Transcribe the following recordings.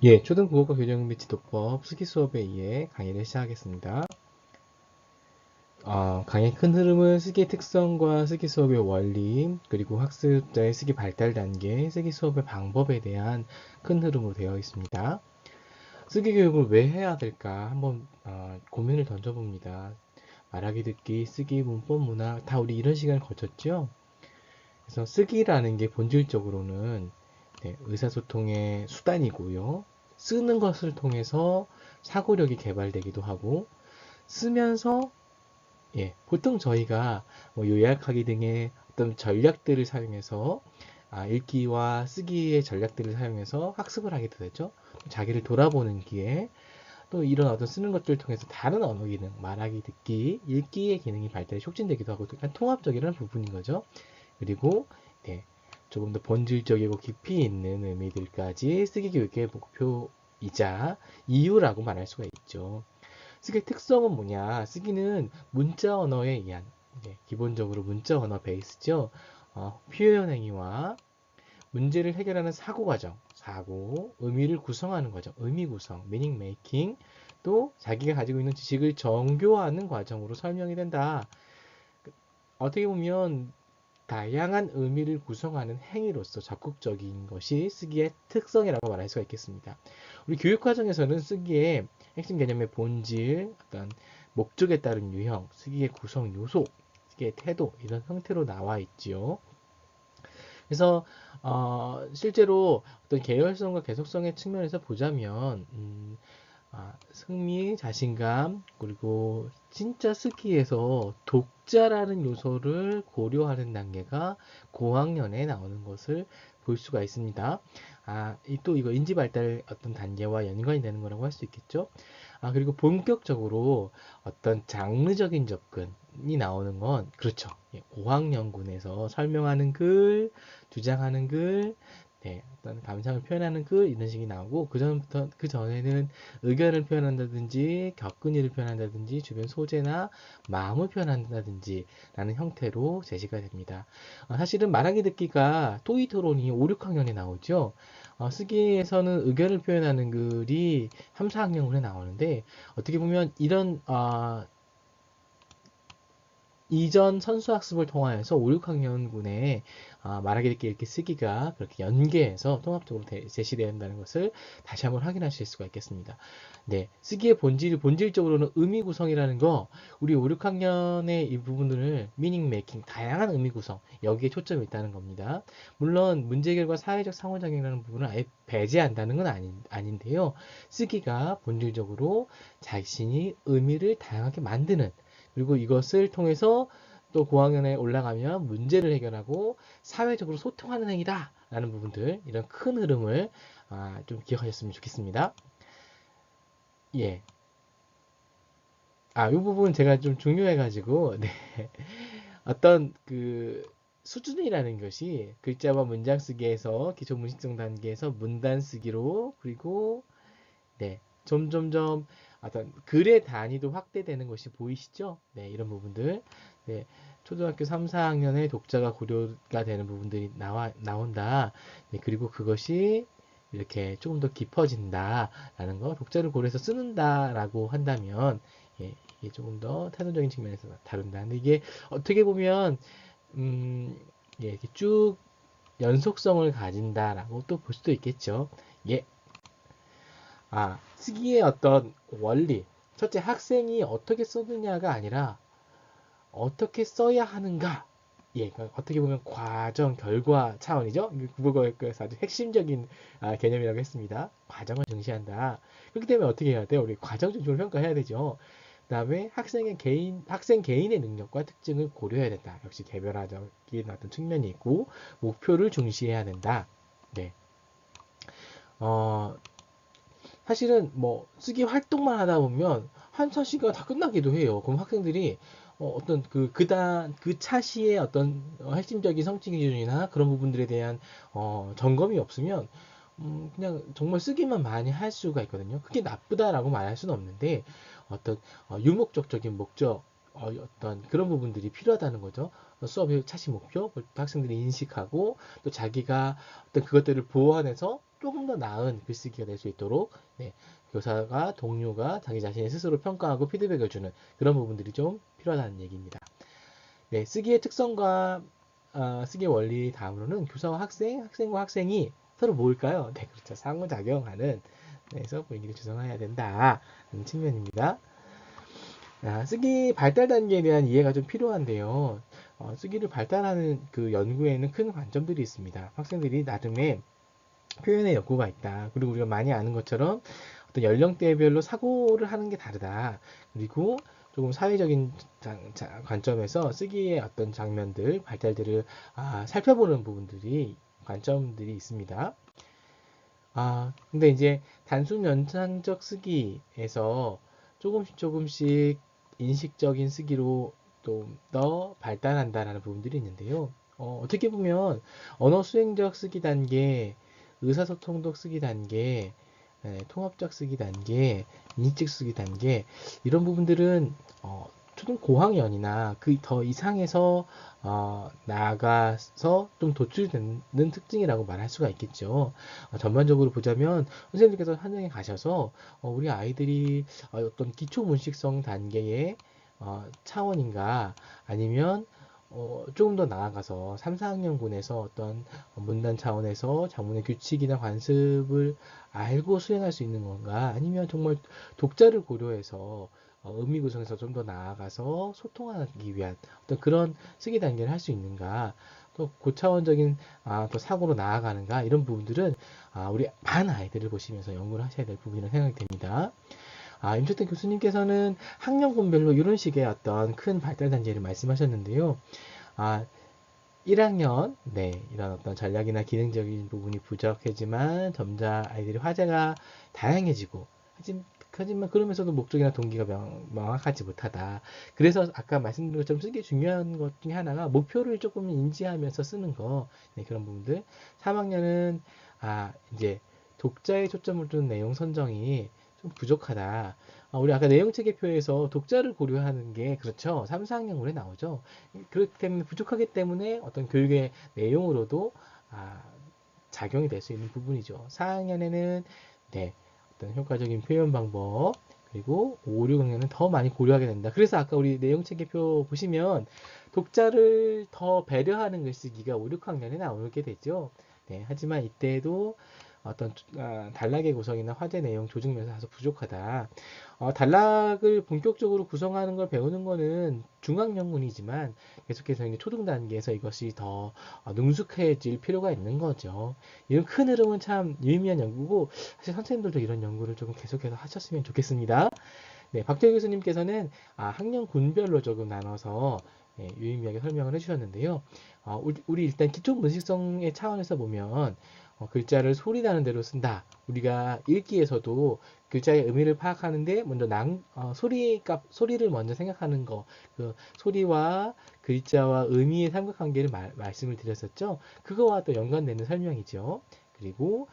예, 초등국어과 교정 및 지도법 수기 수업에 의해 강의를 시작하겠습니다. 강의 큰 흐름은 쓰기 특성과 쓰기 수업의 원리, 그리고 학습자의 쓰기 발달 단계, 쓰기 수업의 방법에 대한 큰 흐름으로 되어 있습니다. 쓰기 교육을 왜 해야 될까 한번 고민을 던져봅니다. 말하기, 듣기, 쓰기, 문법, 문학 다 우리 이런 시간을 거쳤죠. 그래서 쓰기라는 게 본질적으로는 네, 의사소통의 수단이고요. 쓰는 것을 통해서 사고력이 개발되기도 하고 쓰면서 보통 저희가 뭐 요약하기 등의 어떤 전략들을 사용해서 읽기와 쓰기의 전략들을 사용해서 학습을 하게 되죠. 자기를 돌아보는 기회, 또 이런 어떤 쓰는 것들을 통해서 다른 언어 기능, 말하기, 듣기, 읽기의 기능이 발달이 촉진되기도 하고 약간 통합적이라는 부분인 거죠. 그리고 네, 조금 더 본질적이고 깊이 있는 의미들까지 쓰기 교육의 목표이자 이유라고 말할 수가 있죠. 쓰기의 특성은 뭐냐? 쓰기는 문자 언어에 의한 기본적으로 문자 언어 베이스죠. 표현 행위와 문제를 해결하는 사고 과정, 사고, 의미를 구성하는 과정, 의미 구성, meaning making, 또 자기가 가지고 있는 지식을 정교화하는 과정으로 설명이 된다. 어떻게 보면 다양한 의미를 구성하는 행위로서 적극적인 것이 쓰기의 특성이라고 말할 수가 있겠습니다. 우리 교육 과정에서는 쓰기의 핵심 개념의 본질, 어떤 목적에 따른 유형, 쓰기의 구성 요소, 쓰기의 태도 이런 형태로 나와 있지요. 그래서 실제로 어떤 계열성과 계속성의 측면에서 보자면 승리, 자신감, 그리고 진짜 스키에서 독자라는 요소를 고려하는 단계가 고학년에 나오는 것을 볼 수가 있습니다. 또 이거 인지 발달 어떤 단계와 연관이 되는 거라고 할 수 있겠죠. 그리고 본격적으로 어떤 장르적인 접근이 나오는 건 그렇죠. 고학년군에서 설명하는 글, 주장하는 글, 어떤 감상을 표현하는 글 이런 식이 나오고 그 전에는 의견을 표현한다든지 겪은 일을 표현한다든지 주변 소재나 마음을 표현한다든지 라는 형태로 제시가 됩니다. 사실은 말하기 듣기가 토의 토론이 5, 6학년에 나오죠. 쓰기에서는 의견을 표현하는 글이 3, 4학년에 나오는데 어떻게 보면 이런 이전 선수학습을 통하여서 5, 6학년군의 말하기 듣기 읽기 쓰기가 그렇게 연계해서 통합적으로 제시된다는 것을 다시 한번 확인하실 수가 있겠습니다. 네, 쓰기의 본질적으로는 의미 구성이라는 거 우리 5, 6학년의 이 부분을 미닝 메이킹 다양한 의미 구성 여기에 초점이 있다는 겁니다. 물론 문제 해결과 사회적 상호작용이라는 부분을 아예 배제한다는 건 아닌데요. 쓰기가 본질적으로 자신이 의미를 다양하게 만드는 그리고 이것을 통해서 또 고학년에 올라가면 문제를 해결하고 사회적으로 소통하는 행위다 라는 부분들 이런 큰 흐름을 좀 기억하셨으면 좋겠습니다. 예. 이 부분 제가 좀 중요해가지고 네. 어떤 그 수준이라는 것이 글자와 문장 쓰기에서 기초 문식성 단계에서 문단 쓰기로 그리고 점점점 어떤 글의 단위도 확대되는 것이 보이시죠? 네, 이런 부분들. 네, 초등학교 3, 4학년에 독자가 고려가 되는 부분들이 나온다. 네, 그리고 그것이 이렇게 조금 더 깊어진다라는 거, 독자를 고려해서 쓰는다라고 한다면, 이게 조금 더 태도적인 측면에서 다룬다. 근데 이게 어떻게 보면, 음, 이렇게 쭉 연속성을 가진다라고 또 볼 수도 있겠죠. 예, 쓰기의 어떤 원리. 첫째, 학생이 어떻게 쓰느냐가 아니라 어떻게 써야 하는가. 그러니까 어떻게 보면 과정, 결과 차원이죠. 국어교육에서 아주 핵심적인 개념이라고 했습니다. 과정을 중시한다. 그렇기 때문에 어떻게 해야 돼요? 우리 과정 중심으로 평가해야 되죠. 그다음에 학생 개인의 능력과 특징을 고려해야 된다. 역시 개별화적인 어떤 측면이 있고 목표를 중시해야 된다. 네. 어, 사실은 뭐 쓰기 활동만 하다 보면 한 차시가 다 끝나기도 해요. 그럼 학생들이 어떤 그 차시의 어떤 핵심적인 성취 기준이나 그런 부분들에 대한 점검이 없으면 그냥 정말 쓰기만 많이 할 수가 있거든요. 그게 나쁘다라고 말할 수는 없는데 어떤 유목적인 목적 어떤 그런 부분들이 필요하다는 거죠. 수업의 차시 목표, 학생들이 인식하고 또 자기가 어떤 그것들을 보완해서 조금 더 나은 글쓰기가 될 수 있도록 네, 교사가 동료가 자기 자신이 스스로 평가하고 피드백을 주는 그런 부분들이 좀 필요하다는 얘기입니다. 네, 쓰기의 특성과 쓰기의 원리 다음으로는 교사와 학생, 학생과 학생이 서로 뭘까요? 네, 그렇죠. 상호작용하는 그래서 분위기를 조성해야 된다는 측면입니다. 쓰기 발달 단계에 대한 이해가 좀 필요한데요. 쓰기를 발달하는 그 연구에는 큰 관점들이 있습니다. 학생들이 나름의 표현의 욕구가 있다. 그리고 우리가 많이 아는 것처럼 어떤 연령대별로 사고를 하는 게 다르다. 그리고 조금 사회적인 관점에서 쓰기의 어떤 장면들, 발달들을 살펴보는 부분들이 관점들이 있습니다. 근데 이제 단순 연상적 쓰기에서 조금씩 인식적인 쓰기로 좀 더 발달한다라는 부분들이 있는데요. 어떻게 보면 언어 수행적 쓰기 단계, 의사소통적 쓰기 단계, 통합적 쓰기 단계, 인식적 쓰기 단계 이런 부분들은 초등 고학년이나 그 더 이상에서 나아가서 좀 도출되는 특징이라고 말할 수가 있겠죠. 전반적으로 보자면 선생님께서 현장에 가셔서 우리 아이들이 어떤 기초 문식성 단계의 차원인가 아니면 조금 더 나아가서 3, 4학년군에서 어떤 문단 차원에서 장문의 규칙이나 관습을 알고 수행할 수 있는 건가 아니면 정말 독자를 고려해서 의미 구성에서 좀 더 나아가서 소통하기 위한 어떤 그런 쓰기 단계를 할 수 있는가 또 고차원적인 또 사고로 나아가는가 이런 부분들은 우리 반 아이들을 보시면서 연구를 하셔야 될 부분이라고 생각이 됩니다. 임초태 교수님께서는 학년군별로 이런 식의 어떤 큰 발달 단계를 말씀하셨는데요. 아, 1학년, 네, 이런 어떤 전략이나 기능적인 부분이 부족하지만 점차 아이들의 화제가 다양해지고, 하지만 그러면서도 목적이나 동기가 명확하지 못하다. 그래서 아까 말씀드린 것처럼 쓰기 중요한 것 중에 하나가 목표를 조금 인지하면서 쓰는 거, 네, 그런 부분들. 3학년은, 이제 독자의 초점을 둔 내용 선정이 좀 부족하다. 우리 아까 내용체계표에서 독자를 고려하는 게 그렇죠. 3, 4학년군에 나오죠. 그렇기 때문에 부족하기 때문에 어떤 교육의 내용으로도 작용이 될 수 있는 부분이죠. 4학년에는 네, 어떤 효과적인 표현 방법 그리고 5, 6학년은 더 많이 고려하게 된다. 그래서 아까 우리 내용체계표 보시면 독자를 더 배려하는 글쓰기가 5, 6학년에 나오게 되죠. 네, 하지만 이때도 어떤 단락의 구성이나 화제 내용 조직 면에서 다소 부족하다. 단락을 본격적으로 구성하는 걸 배우는 거는 중학년군이지만 계속해서 이제 초등 단계에서 이것이 더 능숙해질 필요가 있는 거죠. 이런 큰 흐름은 참 유의미한 연구고 사실 선생님들도 이런 연구를 조금 계속해서 하셨으면 좋겠습니다. 네, 박태규 교수님께서는 학년군별로 조금 나눠서 유의미하게 설명을 해주셨는데요. 우리 일단 기초 문식성의 차원에서 보면 글자를 소리 나는 대로 쓴다. 우리가 읽기에서도 글자의 의미를 파악하는데 먼저 소리를 먼저 생각하는 거, 그 소리와 글자와 의미의 삼각관계를 말씀을 드렸었죠. 그거와 또 연관되는 설명이죠. 그리고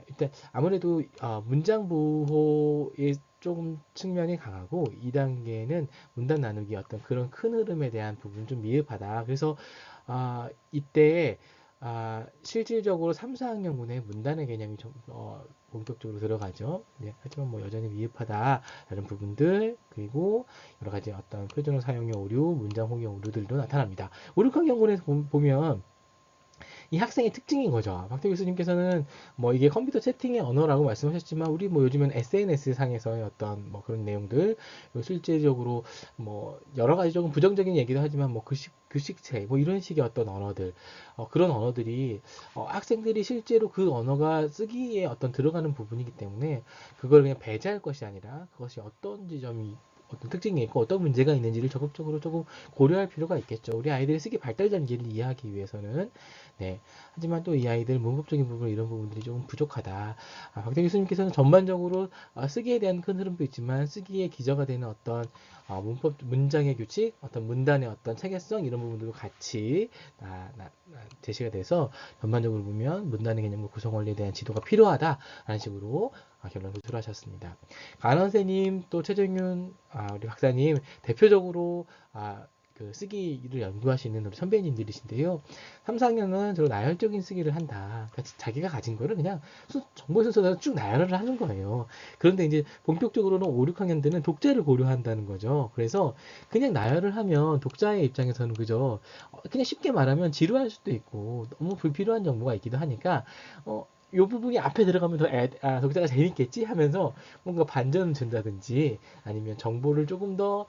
일단 아무래도 문장 부호의 조금 측면이 강하고 2단계는 문단 나누기 어떤 그런 큰 흐름에 대한 부분 좀 미흡하다. 그래서 이때 실질적으로 3, 4학년군의 문단의 개념이 좀 본격적으로 들어가죠. 네, 하지만 뭐 여전히 미흡하다라는 부분들 그리고 여러 가지 어떤 표준어 사용의 오류, 문장 홍의 오류들도 나타납니다. 5, 6학년군에서 보면 이 학생의 특징인 거죠. 박태 교수님께서는 뭐 이게 컴퓨터 채팅의 언어라고 말씀하셨지만 우리 뭐 요즘은 SNS 상에서의 어떤 뭐 그런 내용들 실제적으로 뭐 여러 가지 조금 부정적인 얘기도 하지만 뭐 규식체 뭐 이런 식의 어떤 언어들 그런 언어들이 학생들이 실제로 그 언어가 쓰기에 어떤 들어가는 부분이기 때문에 그걸 그냥 배제할 것이 아니라 그것이 어떤 지점이 어떤 특징이 있고 어떤 문제가 있는지를 적극적으로 조금 고려할 필요가 있겠죠. 우리 아이들의 쓰기 발달 단계를 이해하기 위해서는 네. 하지만 또 이 아이들 문법적인 부분 이런 부분들이 조금 부족하다. 박대 교수님께서는 전반적으로 쓰기에 대한 큰 흐름도 있지만 쓰기의 기저가 되는 어떤 문법 문장의 규칙, 어떤 문단의 어떤 체계성 이런 부분들도 같이 제시가 돼서 전반적으로 보면 문단의 개념과 구성 원리에 대한 지도가 필요하다라는 식으로 결론 도출하셨습니다. 간원세님 또 최정윤 우리 박사님 대표적으로 그 쓰기를 연구하시는 우리 선배님들이신데요. 3, 4학년은 주로 나열적인 쓰기를 한다. 그러니까 자기가 가진 거를 그냥 정보 순서대로 쭉 나열을 하는 거예요. 그런데 이제 본격적으로는 5, 6학년들은 독자를 고려한다는 거죠. 그래서 그냥 나열을 하면 독자의 입장에서는 그저 그냥 쉽게 말하면 지루할 수도 있고 너무 불필요한 정보가 있기도 하니까 요 부분이 앞에 들어가면 독자가 재밌겠지 하면서 뭔가 반전을 준다든지 아니면 정보를 조금 더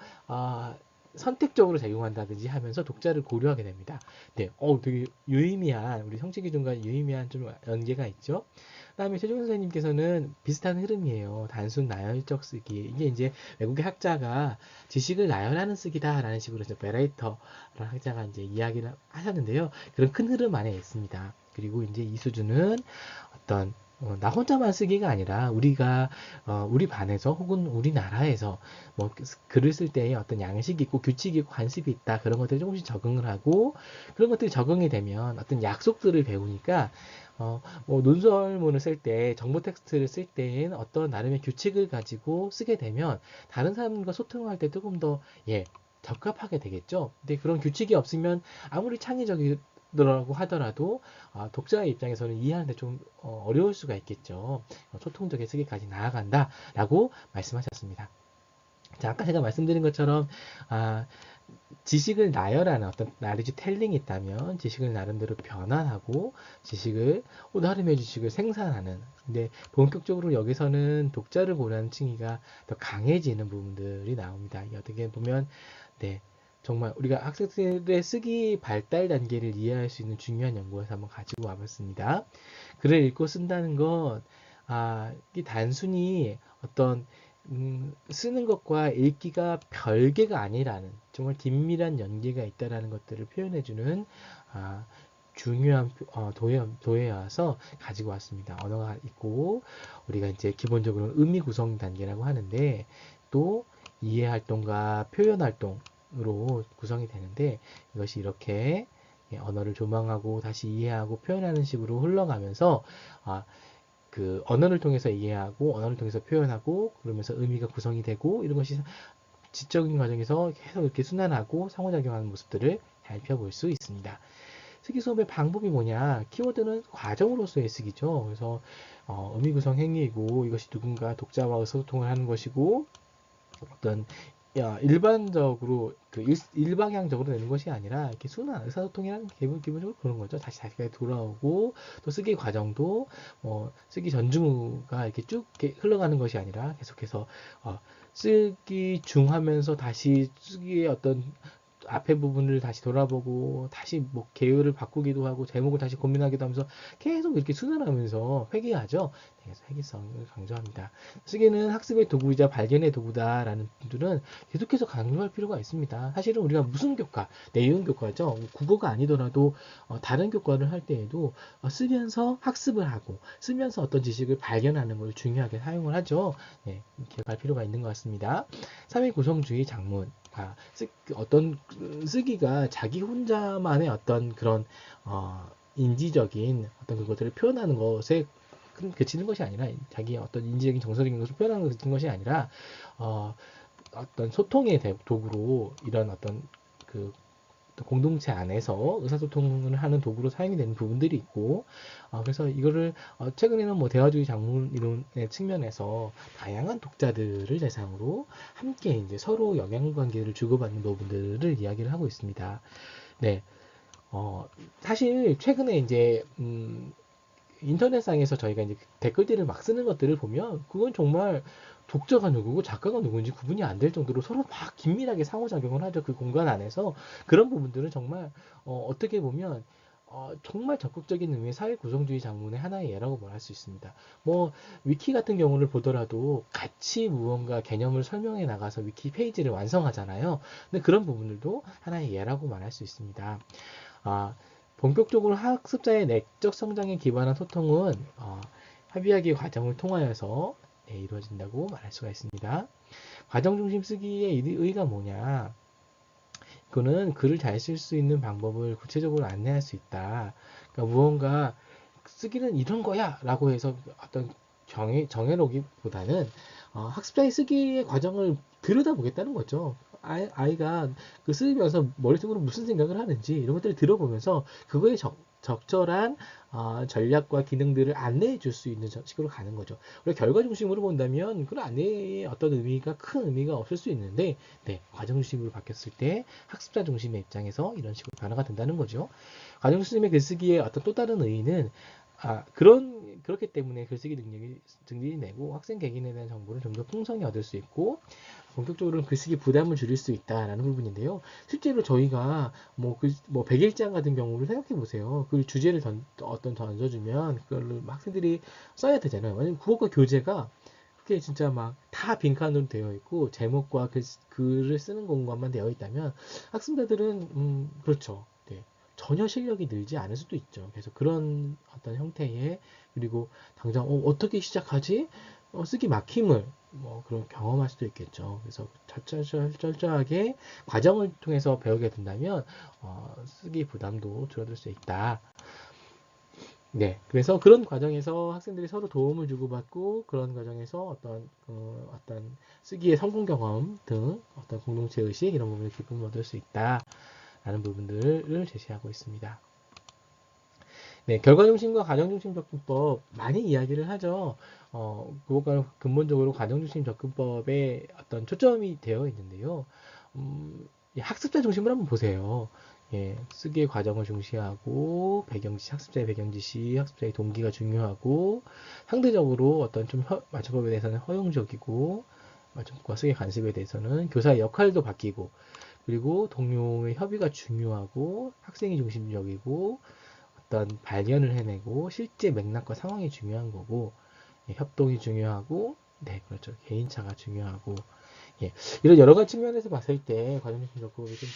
선택적으로 제공한다든지 하면서 독자를 고려하게 됩니다. 네, 되게 유의미한, 우리 성취 기준과 유의미한 좀 연계가 있죠. 그다음에 최종 선생님께서는 비슷한 흐름이에요. 단순 나열적 쓰기. 이게 이제 외국의 학자가 지식을 나열하는 쓰기다라는 식으로 이제 베레이터라는 학자가 이제 이야기를 하셨는데요. 그런 큰 흐름 안에 있습니다. 그리고 이제 이 수준은 어떤 나 혼자만 쓰기가 아니라 우리가 우리 반에서 혹은 우리나라에서 뭐 글을 쓸 때에 어떤 양식이 있고 규칙이 있고 관습이 있다 그런 것들을 조금씩 적응을 하고 그런 것들이 적응이 되면 어떤 약속들을 배우니까 뭐 논설문을 쓸 때 정보 텍스트를 쓸 때엔 어떤 나름의 규칙을 가지고 쓰게 되면 다른 사람과 소통할 때 조금 더 적합하게 되겠죠. 근데 그런 규칙이 없으면 아무리 창의적이더라고 하더라도 독자의 입장에서는 이해하는데 좀 어려울 수가 있겠죠. 소통적인 쓰기까지 나아간다라고 말씀하셨습니다. 자, 아까 제가 말씀드린 것처럼 지식을 나열하는 어떤 나리지 텔링이 있다면 지식을 나름대로 변환하고 지식을 나름의 지식을 생산하는 근데 본격적으로 여기서는 독자를 고려하는 층위가 더 강해지는 부분들이 나옵니다. 어떻게 보면 네 정말 우리가 학생들의 쓰기 발달 단계를 이해할 수 있는 중요한 연구에서 한번 가지고 와봤습니다. 글을 읽고 쓴다는 건 이게 단순히 어떤 쓰는 것과 읽기가 별개가 아니라는 정말 긴밀한 연계가 있다라는 것들을 표현해주는 중요한 도해여서 가지고 왔습니다. 언어가 있고 우리가 이제 기본적으로 의미 구성 단계라고 하는데 또 이해 활동과 표현 활동으로 구성이 되는데 이것이 이렇게 언어를 조망하고 다시 이해하고 표현하는 식으로 흘러가면서 그 언어를 통해서 이해하고 언어를 통해서 표현하고 그러면서 의미가 구성이 되고 이런 것이 지적인 과정에서 계속 이렇게 순환하고 상호작용하는 모습들을 살펴볼 수 있습니다. 쓰기 수업의 방법이 뭐냐? 키워드는 과정으로서의 쓰기죠. 그래서 의미 구성 행위이고 이것이 누군가 독자와 의사소통을 하는 것이고 어떤 일반적으로 일방향적으로 되는 것이 아니라 이렇게 순환 의사소통이라는 기본적으로 그런 거죠. 다시 자기가 돌아오고 또 쓰기 과정도 쓰기 전주가 이렇게 쭉 이렇게 흘러가는 것이 아니라 계속해서 쓰기 중 하면서 다시 쓰기의 어떤 앞에 부분을 다시 돌아보고 다시 뭐 계열을 바꾸기도 하고 제목을 다시 고민하기도 하면서 계속 이렇게 순환하면서 회귀하죠. 그래서 회귀성을 강조합니다. 쓰기는 학습의 도구이자 발견의 도구다라는 분들은 계속해서 강조할 필요가 있습니다. 사실은 우리가 무슨 교과, 내용 교과죠. 국어가 아니더라도 다른 교과를 할 때에도 쓰면서 학습을 하고 쓰면서 어떤 지식을 발견하는 걸 중요하게 사용을 하죠. 네, 기억할 필요가 있는 것 같습니다. 사회 구성주의 장문. 어떤 쓰기가 자기 혼자만의 어떤 그런 인지적인 어떤 그것들을 표현하는 것에 그치는 것이 아니라 자기의 어떤 인지적인 정서적인 것을 표현하는 것에 그치는 것이 아니라 어떤 소통의 도구로 이런 어떤 그 공동체 안에서 의사소통을 하는 도구로 사용이 되는 부분들이 있고 그래서 이거를 최근에는 뭐 대화주의 작문 이론의 측면에서 다양한 독자들을 대상으로 함께 이제 서로 영향관계를 주고받는 부분들을 이야기를 하고 있습니다. 네, 사실 최근에 이제 인터넷상에서 저희가 이제 댓글들을 막 쓰는 것들을 보면 그건 정말 독자가 누구고 작가가 누구인지 구분이 안 될 정도로 서로 막 긴밀하게 상호작용을 하죠. 그 공간 안에서 그런 부분들은 정말 어떻게 보면 정말 적극적인 의미의 사회 구성주의 장문의 하나의 예라고 말할 수 있습니다. 뭐 위키 같은 경우를 보더라도 같이 무언가 개념을 설명해 나가서 위키 페이지를 완성하잖아요. 근데 그런 부분들도 하나의 예라고 말할 수 있습니다. 본격적으로 학습자의 내적 성장에 기반한 소통은 협의하기 과정을 통하여서 이루어진다고 말할 수가 있습니다. 과정 중심 쓰기의 의의가 뭐냐? 그거는 글을 잘 쓸 수 있는 방법을 구체적으로 안내할 수 있다. 그러니까 무언가 쓰기는 이런 거야 라고 해서 어떤 정해놓기보다는 학습자의 쓰기의 과정을 들여다보겠다는 거죠. 아이가 그 쓰면서 머릿속으로 무슨 생각을 하는지 이런 것들을 들어보면서 그거에 적절한 전략과 기능들을 안내해 줄 수 있는 식으로 가는 거죠. 우리가 결과 중심으로 본다면 그런 안내에 어떤 의미가 큰 의미가 없을 수 있는데 네, 과정 중심으로 바뀌었을 때 학습자 중심의 입장에서 이런 식으로 변화가 된다는 거죠. 과정 중심의 글쓰기의 어떤 또 다른 의의는 그렇기 때문에 글쓰기 능력이 증진되고 학생 개개인에 대한 정보를 좀 더 풍성히 얻을 수 있고 본격적으로는 글쓰기 부담을 줄일 수 있다라는 부분인데요. 실제로 저희가 뭐 100일장 같은 경우를 생각해 보세요. 그 주제를 던져주면 그걸 학생들이 써야 되잖아요. 왜냐면 국어과 교재가 그게 진짜 막 다 빈칸으로 되어 있고 제목과 글을 쓰는 공간만 되어 있다면 학생자들은 그렇죠. 네. 전혀 실력이 늘지 않을 수도 있죠. 그래서 그런 어떤 형태의 그리고 당장 어떻게 시작하지? 쓰기 막힘을 그런 경험할 수도 있겠죠. 그래서 철저하게 과정을 통해서 배우게 된다면 쓰기 부담도 줄어들 수 있다. 네, 그래서 그런 과정에서 학생들이 서로 도움을 주고받고 그런 과정에서 어떤 쓰기의 성공 경험 등 어떤 공동체 의식 이런 부분을 기쁨을 얻을 수 있다라는 부분들을 제시하고 있습니다. 네, 결과 중심과 과정 중심 접근법 많이 이야기를 하죠. 그것과는 근본적으로 과정 중심 접근법에 어떤 초점이 되어 있는데요. 학습자 중심으로 한번 보세요. 예, 쓰기의 과정을 중시하고 학습자의 배경지시, 학습자의 동기가 중요하고 상대적으로 어떤 좀 맞춤법에 대해서는 허용적이고 맞춤법과 쓰기 간섭에 대해서는 교사의 역할도 바뀌고 그리고 동료의 협의가 중요하고 학생이 중심적이고 어떤 발견을 해내고 실제 맥락과 상황이 중요한 거고 예, 협동이 중요하고 네 그렇죠 개인차가 중요하고 예, 이런 여러 가지 측면에서 봤을 때 과정중심 접근법이 좀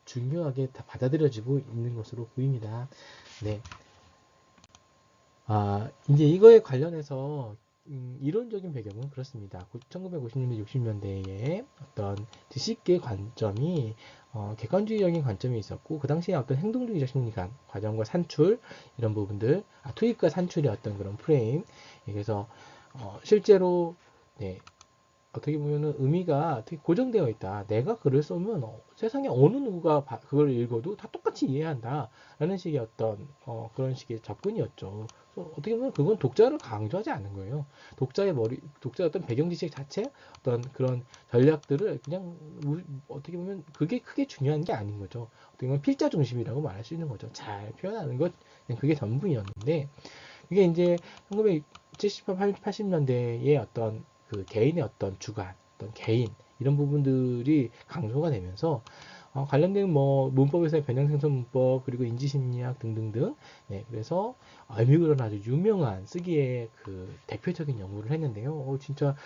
중요하게 다 받아들여지고 있는 것으로 보입니다. 네. 이제 이거에 관련해서 이론적인 배경은 그렇습니다. 1950년대, 60년대에 어떤 지식의 관점이 객관주의적인 관점이 있었고 그 당시에 어떤 행동주의적 심리관, 과정과 산출 이런 부분들, 투입과 산출의 어떤 그런 프레임. 그래서 실제로 네, 어떻게 보면은 의미가 되게 고정되어 있다. 내가 글을 쏘면 세상에 어느 누구가 그걸 읽어도 다 똑같이 이해한다. 라는 식의 그런 식의 접근이었죠. 그래서 어떻게 보면 그건 독자를 강조하지 않는 거예요. 독자의 어떤 배경 지식 자체, 어떤 그런 전략들을 그냥 어떻게 보면 그게 크게 중요한 게 아닌 거죠. 어떻게 보면 필자 중심이라고 말할 수 있는 거죠. 잘 표현하는 것, 그냥 그게 전부였는데, 이게 이제 1970, 80년대의 어떤 그 개인의 어떤 주관, 어떤 개인 이런 부분들이 강조가 되면서 관련된 문법에서의 변형생성 문법 그리고 인지심리학 등등등 그래서 에미그런 아주 유명한 쓰기의 그 대표적인 연구를 했는데요. 진짜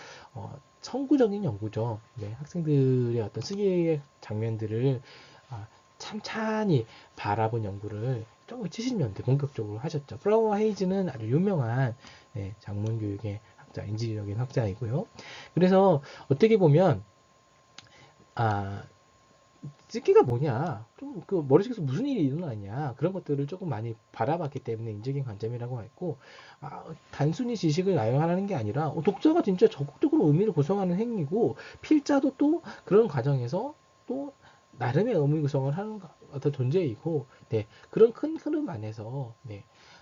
선구적인 연구죠. 네, 학생들의 어떤 쓰기의 장면들을 찬찬히 바라본 연구를 1970년대 본격적으로 하셨죠. 플라워 헤이즈는 아주 유명한 작문교육의 학자, 인지적인 학자이고요. 그래서 어떻게 보면 쓰기가 뭐냐, 좀 그 머릿속에서 무슨 일이 일어나냐 그런 것들을 조금 많이 바라봤기 때문에 인적인 관점이라고 했고 단순히 지식을 나열하는 게 아니라 독자가 진짜 적극적으로 의미를 구성하는 행위고 필자도 또 그런 과정에서 또 나름의 의미 구성을 하는 어떤 존재이고 그런 큰 흐름 안에서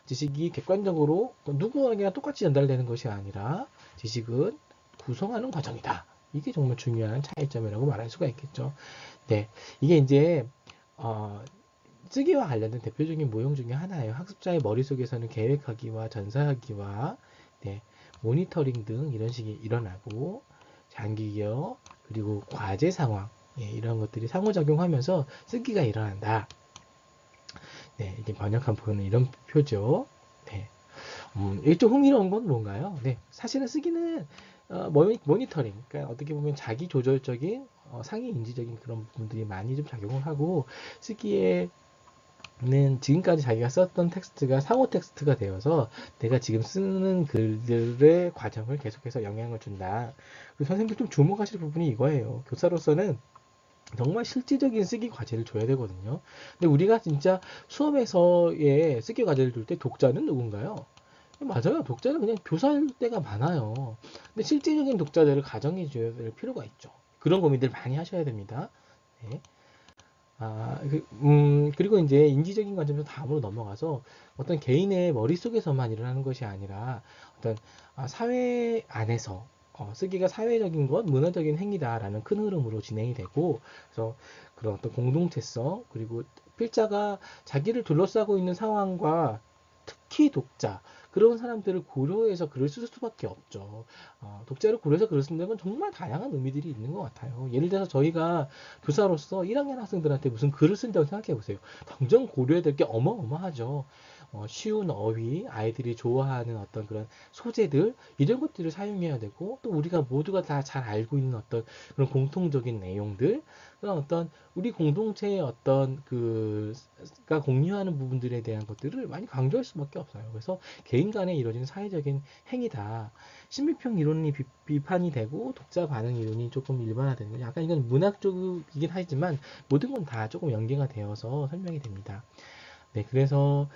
지식이 객관적으로 누구에게나 똑같이 전달되는 것이 아니라 지식은 구성하는 과정이다. 이게 정말 중요한 차이점이라고 말할 수가 있겠죠. 네, 이게 이제 쓰기와 관련된 대표적인 모형 중에 하나예요. 학습자의 머릿속에서는 계획하기와 전사하기와 모니터링 등 이런 식이 일어나고 장기기억 그리고 과제 상황 이런 것들이 상호작용하면서 쓰기가 일어난다. 네, 이게 번역한 보는 이런 표죠. 네. 이게 좀 흥미로운 건 뭔가요? 네, 사실은 쓰기는 모니터링, 그러니까 어떻게 보면 자기 조절적인 상위 인지적인 그런 부분들이 많이 좀 작용을 하고 쓰기에는 지금까지 자기가 썼던 텍스트가 상호 텍스트가 되어서 내가 지금 쓰는 글들의 과정을 계속해서 영향을 준다. 선생님들 좀 주목하실 부분이 이거예요. 교사로서는 정말 실질적인 쓰기 과제를 줘야 되거든요. 근데 우리가 진짜 수업에서의 쓰기 과제를 줄 때 독자는 누군가요? 맞아요. 독자는 그냥 교사일 때가 많아요. 근데 실질적인 독자들을 가정해 줘야 될 필요가 있죠. 그런 고민들 많이 하셔야 됩니다. 네. 그리고 이제 인지적인 관점에서 다음으로 넘어가서 어떤 개인의 머릿속에서만 일어나는 것이 아니라 어떤 사회 안에서 쓰기가 사회적인 것, 문화적인 행위다라는 큰 흐름으로 진행이 되고, 그래서 그런 어떤 공동체성, 그리고 필자가 자기를 둘러싸고 있는 상황과 특히 독자, 그런 사람들을 고려해서 글을 쓸 수밖에 없죠. 독자를 고려해서 글을 쓴다는 건 정말 다양한 의미들이 있는 것 같아요. 예를 들어서 저희가 교사로서 1학년 학생들한테 무슨 글을 쓴다고 생각해 보세요. 당장 고려해야 될 게 어마어마하죠. 쉬운 어휘, 아이들이 좋아하는 어떤 그런 소재들, 이런 것들을 사용해야 되고, 또 우리가 모두가 다 잘 알고 있는 어떤 그런 공통적인 내용들, 그런 어떤 우리 공동체의 어떤 가 공유하는 부분들에 대한 것들을 많이 강조할 수밖에 없어요. 그래서 개인 간에 이루어지는 사회적인 행위다. 신비평 이론이 비판이 되고 독자 반응 이론이 조금 일반화되는 거죠. 약간 이건 문학적이긴 하지만 모든 건 다 조금 연계가 되어서 설명이 됩니다. 네, 그래서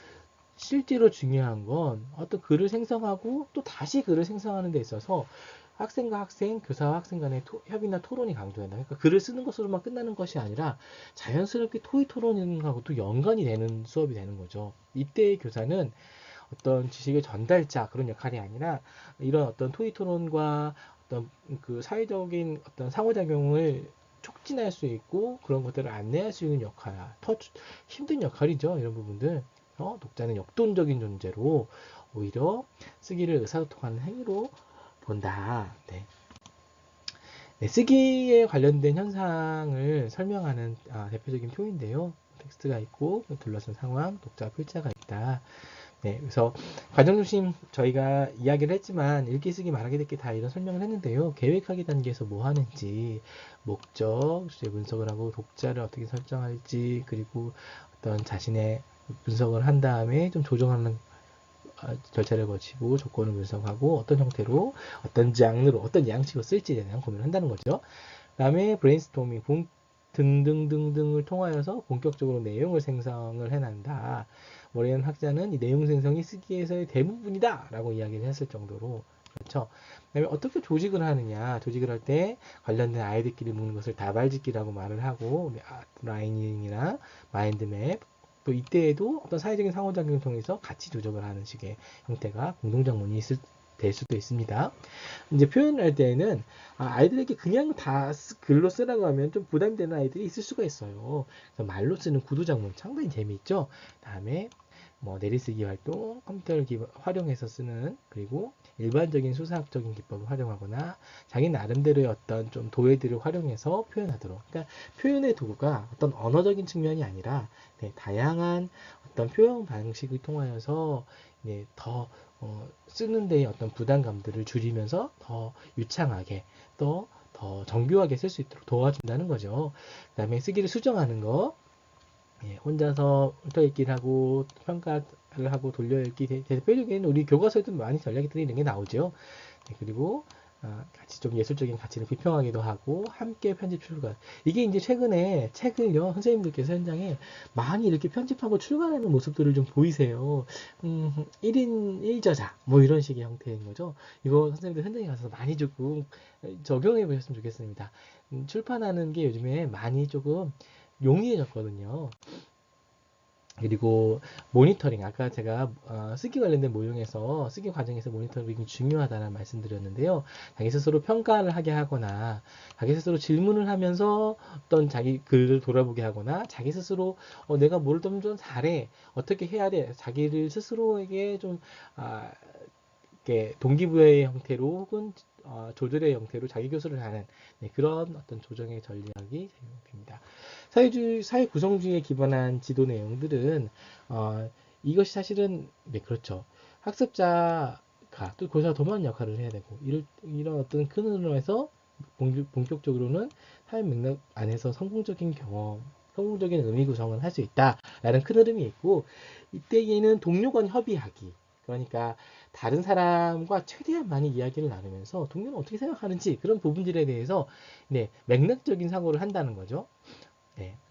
실제로 중요한 건 어떤 글을 생성하고 또 다시 글을 생성하는 데 있어서 학생과 학생, 교사와 학생 간의 협의나 토론이 강조된다. 그러니까 글을 쓰는 것으로만 끝나는 것이 아니라 자연스럽게 토의 토론하고도 연관이 되는 수업이 되는 거죠. 이때의 교사는 어떤 지식의 전달자 그런 역할이 아니라 이런 어떤 토의 토론과 어떤 그 사회적인 어떤 상호작용을 촉진할 수 있고 그런 것들을 안내할 수 있는 역할, 더 힘든 역할이죠. 이런 부분들. 독자는 역동적인 존재로 오히려 쓰기를 의사소통하는 행위로 본다. 네. 네, 쓰기에 관련된 현상을 설명하는 대표적인 표인데요. 텍스트가 있고 둘러싼 상황, 독자 필자가 있다. 네, 그래서 과정 중심 저희가 이야기를 했지만 읽기, 쓰기, 말하기, 듣기 다 이런 설명을 했는데요. 계획하기 단계에서 뭐 하는지, 목적, 주제 분석을 하고 독자를 어떻게 설정할지, 그리고 어떤 자신의 분석을 한 다음에 좀 조정하는 절차를 거치고 조건을 분석하고 어떤 형태로, 어떤 장르로, 어떤 양식으로 쓸지에 대한 고민을 한다는 거죠. 그 다음에 브레인스토밍 등등등등을 통하여서 본격적으로 내용을 생성을 해낸다. 모리안 학자는 이 내용 생성이 쓰기에서의 대부분이다 라고 이야기를 했을 정도로 그렇죠. 그다음에 어떻게 조직을 하느냐, 조직을 할 때 관련된 아이들끼리 묶는 것을 다발짓기라고 말을 하고 라이닝이나 마인드맵, 또 이때에도 어떤 사회적인 상호작용을 통해서 같이 조정을 하는 식의 형태가 공동작문이 될 수도 있습니다. 이제 표현할 때에는 아이들에게 그냥 다 글로 쓰라고 하면 좀 부담되는 아이들이 있을 수가 있어요. 그래서 말로 쓰는 구두작문 상당히 재미있죠. 다음에 뭐 내리쓰기 활동, 컴퓨터를 활용해서 쓰는, 그리고 일반적인 수사학적인 기법을 활용하거나 자기 나름대로의 어떤 좀 도해들을 활용해서 표현하도록. 그러니까 표현의 도구가 어떤 언어적인 측면이 아니라 다양한 어떤 표현 방식을 통하여서 더 쓰는 데의 어떤 부담감들을 줄이면서 더 유창하게 또 더 정교하게 쓸 수 있도록 도와준다는 거죠. 그 다음에 쓰기를 수정하는 거, 혼자서 훑어읽기를 하고 평가를 하고 돌려읽기, 대표적인 우리 교과서에도 많이 전략들이 이런 게 나오죠. 그리고 같이 좀 예술적인 가치를 비평하기도 하고 함께 편집 출간. 이게 이제 최근에 책을요 선생님들께서 현장에 많이 이렇게 편집하고 출간하는 모습들을 좀 보이세요. 1인 1저자 뭐 이런 식의 형태인 거죠. 이거 선생님들 현장에 가서 많이 조금 적용해 보셨으면 좋겠습니다. 출판하는 게 요즘에 많이 조금 용이해졌거든요. 그리고 모니터링, 아까 제가 쓰기 관련된 모형에서 쓰기 과정에서 모니터링이 중요하다는 말씀드렸는데요. 자기 스스로 평가를 하게 하거나 자기 스스로 질문을 하면서 어떤 자기 글을 돌아보게 하거나 자기 스스로 내가 뭘 좀 잘해, 어떻게 해야 돼, 자기를 스스로에게 좀 아, 이렇게 동기부여의 형태로 혹은 조절의 형태로 자기 교수를 하는 그런 어떤 조정의 전략이 됩니다. 사회 구성주의에 기반한 지도 내용들은 이것이 사실은 그렇죠. 학습자가 또 교사가 도모하는 역할을 해야 되고 이런 어떤 큰 흐름에서 본격적으로는 사회 맥락 안에서 성공적인 경험, 성공적인 의미 구성을 할 수 있다라는 큰 흐름이 있고 이때에는 동료 간 협의하기, 그러니까 다른 사람과 최대한 많이 이야기를 나누면서 동료는 어떻게 생각하는지 그런 부분들에 대해서 맥락적인 사고를 한다는 거죠.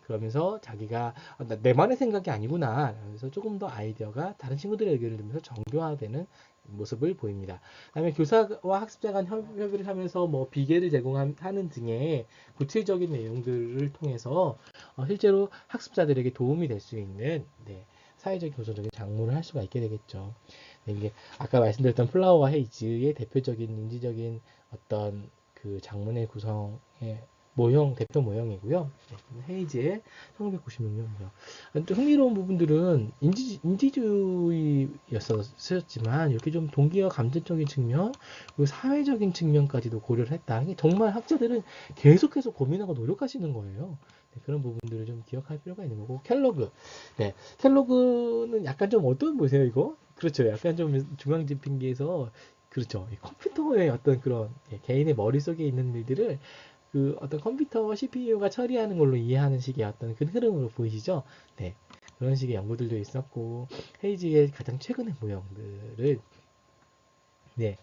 그러면서 자기가 내만의 생각이 아니구나. 그래서 조금 더 아이디어가 다른 친구들의 의견을 들으면서 정교화되는 모습을 보입니다. 그다음에 교사와 학습자 간 협의를 하면서 뭐 비계를 제공하는 등의 구체적인 내용들을 통해서 실제로 학습자들에게 도움이 될 수 있는 네, 사회적 교섭적인 작물을 할 수가 있게 되겠죠. 네, 이게 아까 말씀드렸던 플라워와 헤이즈의 대표적인 인지적인 어떤 그 장문의 구성의 모형, 대표 모형이고요. 네, 헤이즈의 1996년 모형. 좀 흥미로운 부분들은 인지주의였었지만 이렇게 좀 동기와 감정적인 측면, 그리고 사회적인 측면까지도 고려를 했다. 이게 정말 학자들은 계속해서 고민하고 노력하시는 거예요. 네, 그런 부분들을 좀 기억할 필요가 있는 거고. 켈로그. 네, 켈로그는 약간 좀 어떤 보세요, 이거? 그렇죠. 약간 좀 중앙집행기에서 그렇죠. 컴퓨터의 어떤 그런 개인의 머릿속에 있는 일들을 그 어떤 컴퓨터 CPU가 처리하는 걸로 이해하는 식의 어떤 그 흐름으로 보이시죠? 네. 그런 식의 연구들도 있었고, 헤이지의 가장 최근의 모형들을, 네.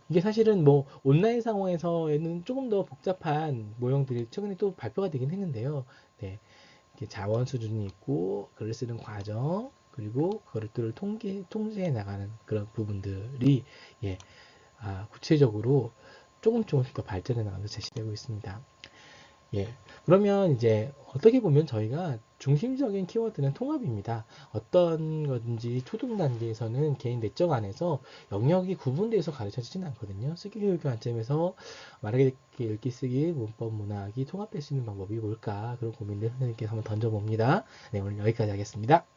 이게 사실은 뭐, 온라인 상황에서는 조금 더 복잡한 모형들이 최근에 또 발표가 되긴 했는데요. 네. 이렇게 자원 수준이 있고, 글을 쓰는 과정, 그리고 그것들을 통제해 나가는 그런 부분들이, 예, 구체적으로 조금씩 더 발전해 나가면서 제시되고 있습니다. 예. 그러면 이제 어떻게 보면 저희가 중심적인 키워드는 통합입니다. 어떤 건지 초등 단계에서는 개인 내적 안에서 영역이 구분돼서 가르쳐지진 않거든요. 쓰기 교육 관점에서 말하기 읽기 쓰기 문법 문학이 통합될 수 있는 방법이 뭘까 그런 고민들 선생님께서 한번 던져봅니다. 네, 오늘 여기까지 하겠습니다.